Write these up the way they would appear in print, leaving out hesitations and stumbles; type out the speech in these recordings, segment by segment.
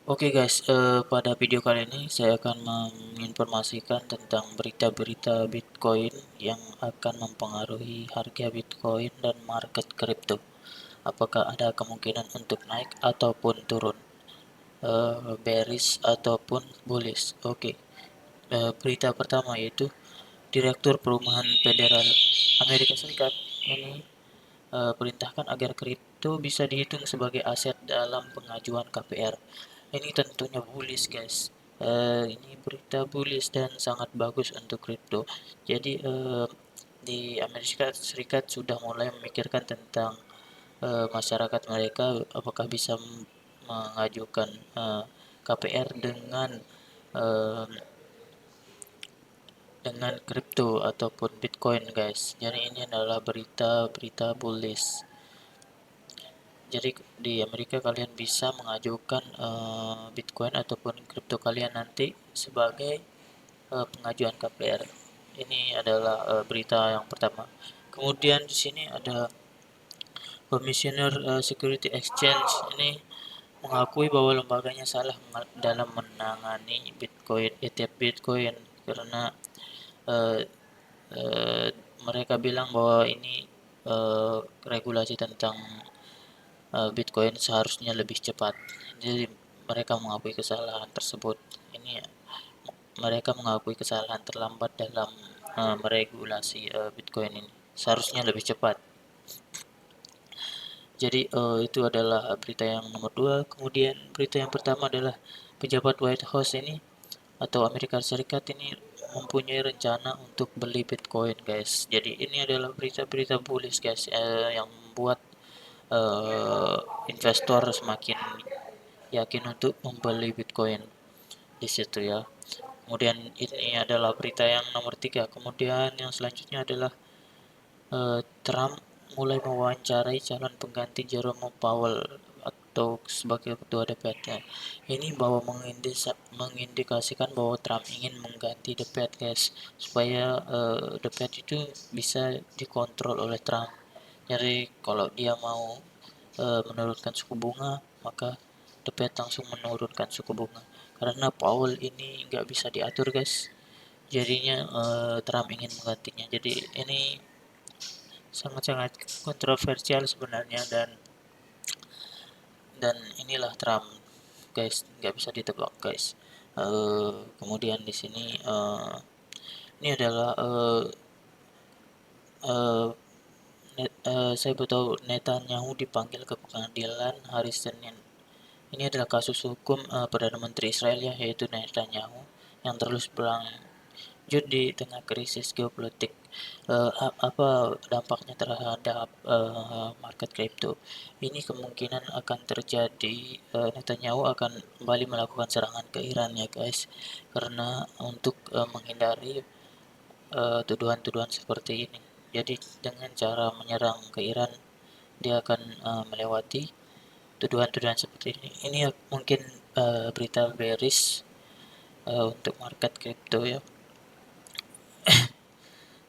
Oke guys, pada video kali ini saya akan menginformasikan tentang berita-berita Bitcoin yang akan mempengaruhi harga Bitcoin dan market kripto. Apakah ada kemungkinan untuk naik ataupun turun, bearish ataupun bullish. Oke, berita pertama yaitu Direktur Perumahan Federal Amerika Serikat ini perintahkan agar kripto bisa dihitung sebagai aset dalam pengajuan KPR. Ini tentunya bullish guys. Ini berita bullish dan sangat bagus untuk kripto. Jadi di Amerika Serikat sudah mulai memikirkan tentang masyarakat mereka apakah bisa mengajukan KPR eh, dengan kripto ataupun Bitcoin guys. Jadi ini adalah berita-berita bullish. Jadi di Amerika kalian bisa mengajukan Bitcoin ataupun kripto kalian nanti sebagai pengajuan KPR. Ini adalah berita yang pertama. Kemudian di sini ada Komisioner Security Exchange ini mengakui bahwa lembaganya salah dalam menangani Bitcoin ETF Bitcoin karena eh, eh, mereka bilang bahwa ini regulasi tentang Bitcoin seharusnya lebih cepat. Jadi mereka mengakui kesalahan tersebut. Ini mereka mengakui kesalahan terlambat dalam meregulasi Bitcoin ini. Seharusnya lebih cepat. Jadi itu adalah berita yang nomor dua. Kemudian berita yang pertama adalah pejabat White House ini atau Amerika Serikat ini mempunyai rencana untuk beli Bitcoin, guys. Jadi ini adalah berita-berita bullish, guys, yang membuat uh, investor semakin yakin untuk membeli Bitcoin di situ ya. Kemudian ini adalah berita yang nomor tiga. Kemudian yang selanjutnya adalah Trump mulai mewawancarai calon pengganti Jerome Powell atau sebagai ketua The Fed. Ini bahwa mengindikasikan bahwa Trump ingin mengganti The Fed, guys, supaya The Fed itu bisa dikontrol oleh Trump. Jadi kalau dia mau menurunkan suku bunga, maka The Fed langsung menurunkan suku bunga. Karena Powell ini nggak bisa diatur, guys. Jadinya Trump ingin menggantinya. Jadi ini sangat-sangat kontroversial sebenarnya, dan inilah Trump, guys, nggak bisa ditebak, guys. Kemudian di sini ini adalah uh, saya tahu Netanyahu dipanggil ke pengadilan hari Senin. Ini adalah kasus hukum Perdana Menteri Israel ya, yaitu Netanyahu yang terus berlanjut di tengah krisis geopolitik. Apa dampaknya terhadap market kripto? Ini kemungkinan akan terjadi. Netanyahu akan kembali melakukan serangan ke Iran ya guys, karena untuk menghindari tuduhan-tuduhan seperti ini. Jadi dengan cara menyerang ke Iran, dia akan melewati tuduhan-tuduhan seperti ini. Ini mungkin berita bearish untuk market kripto ya.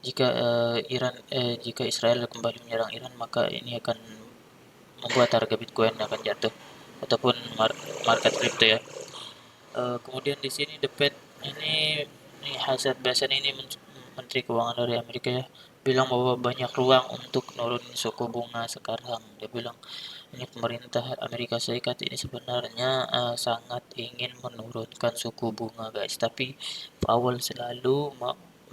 Jika Israel kembali menyerang Iran, maka ini akan membuat harga Bitcoin akan jatuh ataupun market kripto ya. Kemudian di sini The Fed ini Hasan Basan ini Menteri Keuangan dari Amerika ya, bilang bahwa banyak ruang untuk nurunin suku bunga sekarang. Dia bilang ini pemerintah Amerika Serikat ini sebenarnya sangat ingin menurunkan suku bunga guys, tapi Powell selalu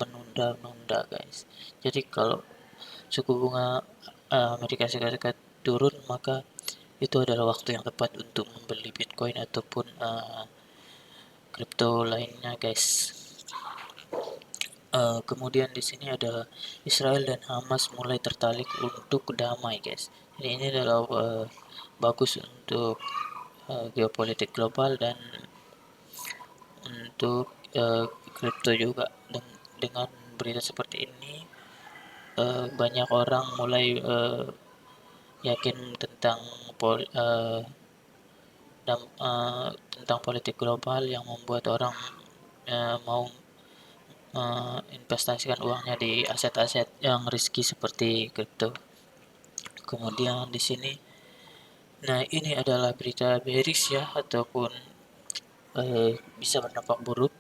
menunda-nunda guys. Jadi kalau suku bunga Amerika Serikat turun, maka itu adalah waktu yang tepat untuk membeli Bitcoin ataupun kripto lainnya guys. Kemudian di sini ada Israel dan Hamas mulai tertarik untuk damai guys. Ini adalah bagus untuk geopolitik global dan untuk kripto juga. Dengan berita seperti ini banyak orang mulai yakin tentang pol, uh, tentang politik global yang membuat orang mau investasikan uangnya di aset-aset yang risky seperti kripto. Kemudian di sini, nah ini adalah berita bearish ya ataupun bisa berdampak buruk.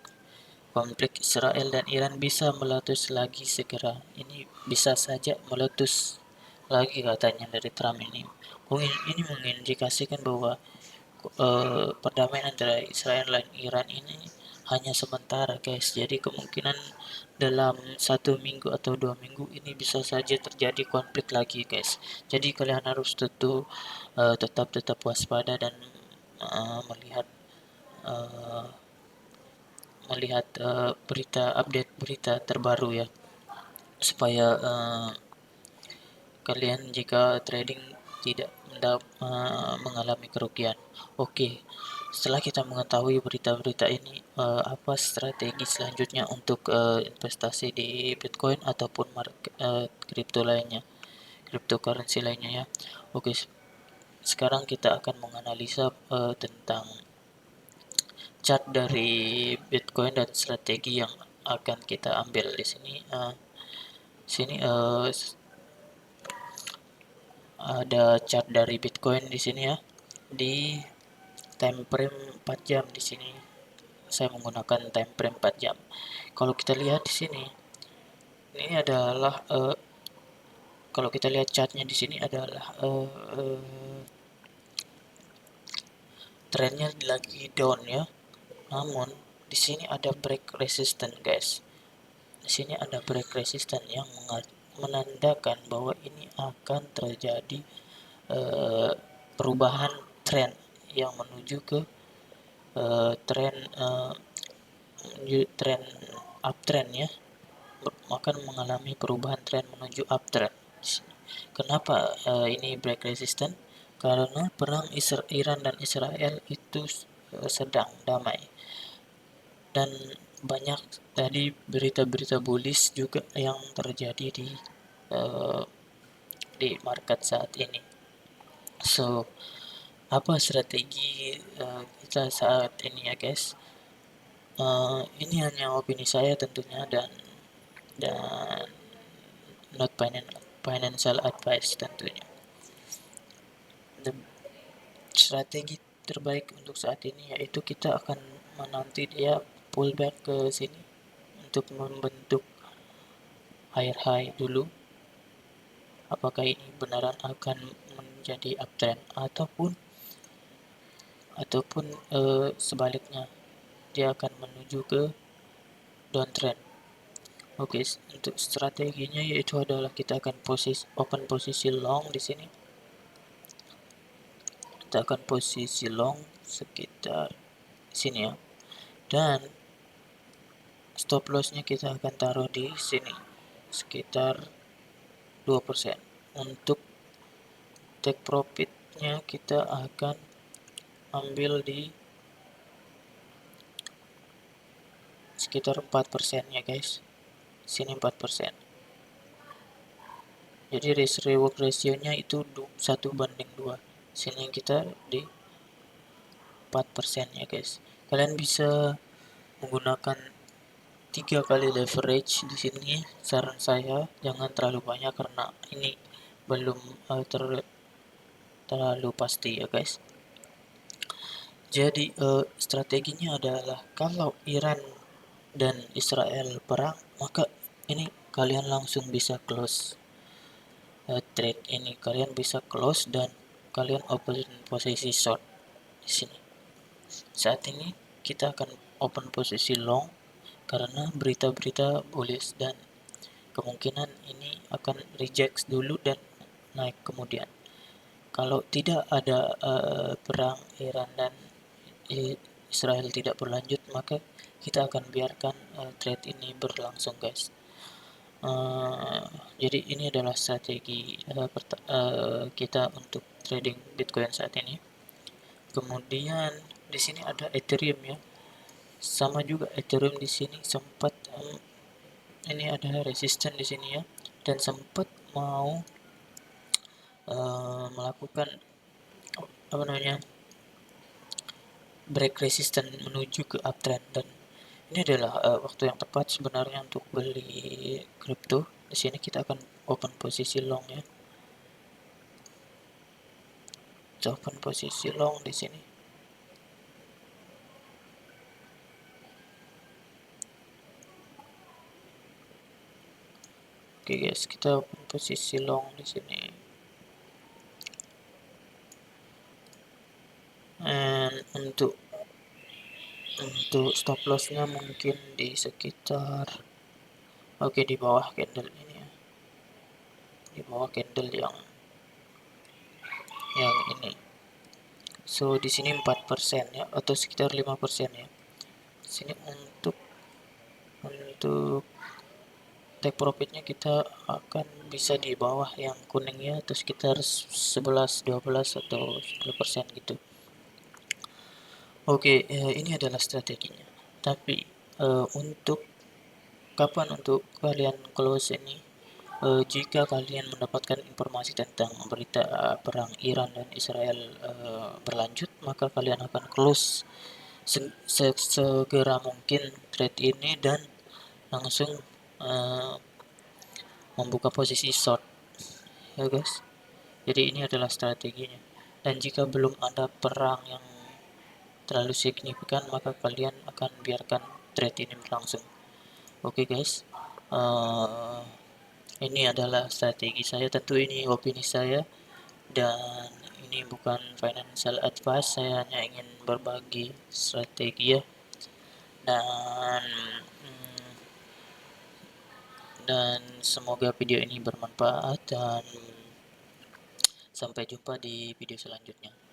Konflik Israel dan Iran bisa meletus lagi segera. Ini bisa saja meletus lagi katanya dari Trump ini. Ini mengindikasikan bahwa perdamaian antara Israel dan Iran ini hanya sementara, guys. Jadi kemungkinan dalam 1 minggu atau 2 minggu ini bisa saja terjadi konflik lagi, guys. Jadi kalian harus tetap waspada dan melihat uh, update berita terbaru ya, supaya kalian jika trading tidak mengalami kerugian. Oke, setelah kita mengetahui berita-berita ini, apa strategi selanjutnya untuk investasi di Bitcoin ataupun kripto lainnya, cryptocurrency lainnya ya. Oke, sekarang kita akan menganalisa tentang chart dari Bitcoin dan strategi yang akan kita ambil di sini. Sini ada chart dari Bitcoin di sini ya. Di time frame 4 jam di sini. Saya menggunakan time frame 4 jam. Kalau kita lihat di sini, ini adalah kalau kita lihat chartnya di sini adalah trennya lagi down ya. Namun di sini ada break resistance, guys. Di sini ada break resistance yang menandakan bahwa ini akan terjadi perubahan tren yang menuju ke tren uptrend ya, akan mengalami perubahan tren menuju uptrend. Kenapa ini break resistant? Karena perang Iran dan Israel itu sedang damai, dan banyak tadi berita-berita bullish juga yang terjadi di market saat ini. So, apa strategi kita saat ini ya, guys? Ini hanya opini saya tentunya, dan not financial advice tentunya. Strategi terbaik untuk saat ini yaitu kita akan menanti dia pullback ke sini untuk membentuk higher high dulu. Apakah ini beneran akan menjadi uptrend ataupun sebaliknya dia akan menuju ke downtrend. Oke, untuk strateginya yaitu adalah kita akan open posisi long di sini. Kita akan posisi long sekitar sini ya. Dan stop lossnya kita akan taruh di sini sekitar 2%. Untuk take profitnya kita akan ambil di sekitar 4% ya, guys. Sini 4%. Jadi risk reward ratio-nya itu 1:2. Sini kita di 4% ya, guys. Kalian bisa menggunakan 3 kali leverage di sini. Saran saya jangan terlalu banyak karena ini belum terlalu pasti ya, guys. Jadi strateginya adalah kalau Iran dan Israel perang, maka ini kalian langsung bisa close trade ini. Kalian bisa close dan kalian open posisi short di sini. Saat ini kita akan open posisi long karena berita-berita bullish, dan kemungkinan ini akan reject dulu dan naik kemudian. Kalau tidak ada perang Iran dan Israel tidak berlanjut, maka kita akan biarkan trade ini berlangsung, guys. Jadi ini adalah strategi kita untuk trading Bitcoin saat ini. Kemudian di sini ada Ethereum ya. Sama juga Ethereum di sini sempat ini ada resisten di sini ya, dan sempat mau melakukan apa namanya break resisten menuju ke uptrend, dan ini adalah waktu yang tepat sebenarnya untuk beli kripto. Di sini kita akan open posisi long ya. Kita open posisi long di sini. Oke guys, kita posisi long di sini. And untuk stop lossnya mungkin di sekitar, oke, di bawah candle ini ya, di bawah candle yang ini. So di sini 4% ya, atau sekitar 5% ya. Sini untuk take profitnya kita akan bisa di bawah yang kuning ya, atau sekitar 11, 12 atau 10% gitu. Oke, ini adalah strateginya. Tapi untuk kapan untuk kalian close ini? Jika kalian mendapatkan informasi tentang berita perang Iran dan Israel berlanjut, maka kalian akan close segera mungkin trade ini dan langsung uh, membuka posisi short, ya guys. Jadi ini adalah strateginya. Dan jika belum ada perang yang terlalu signifikan, maka kalian akan biarkan trade ini berlangsung. Oke guys, uh, ini adalah strategi saya. Tentu ini opini saya dan ini bukan financial advice. Saya hanya ingin berbagi strategi ya. Dan dan semoga video ini bermanfaat dan sampai jumpa di video selanjutnya.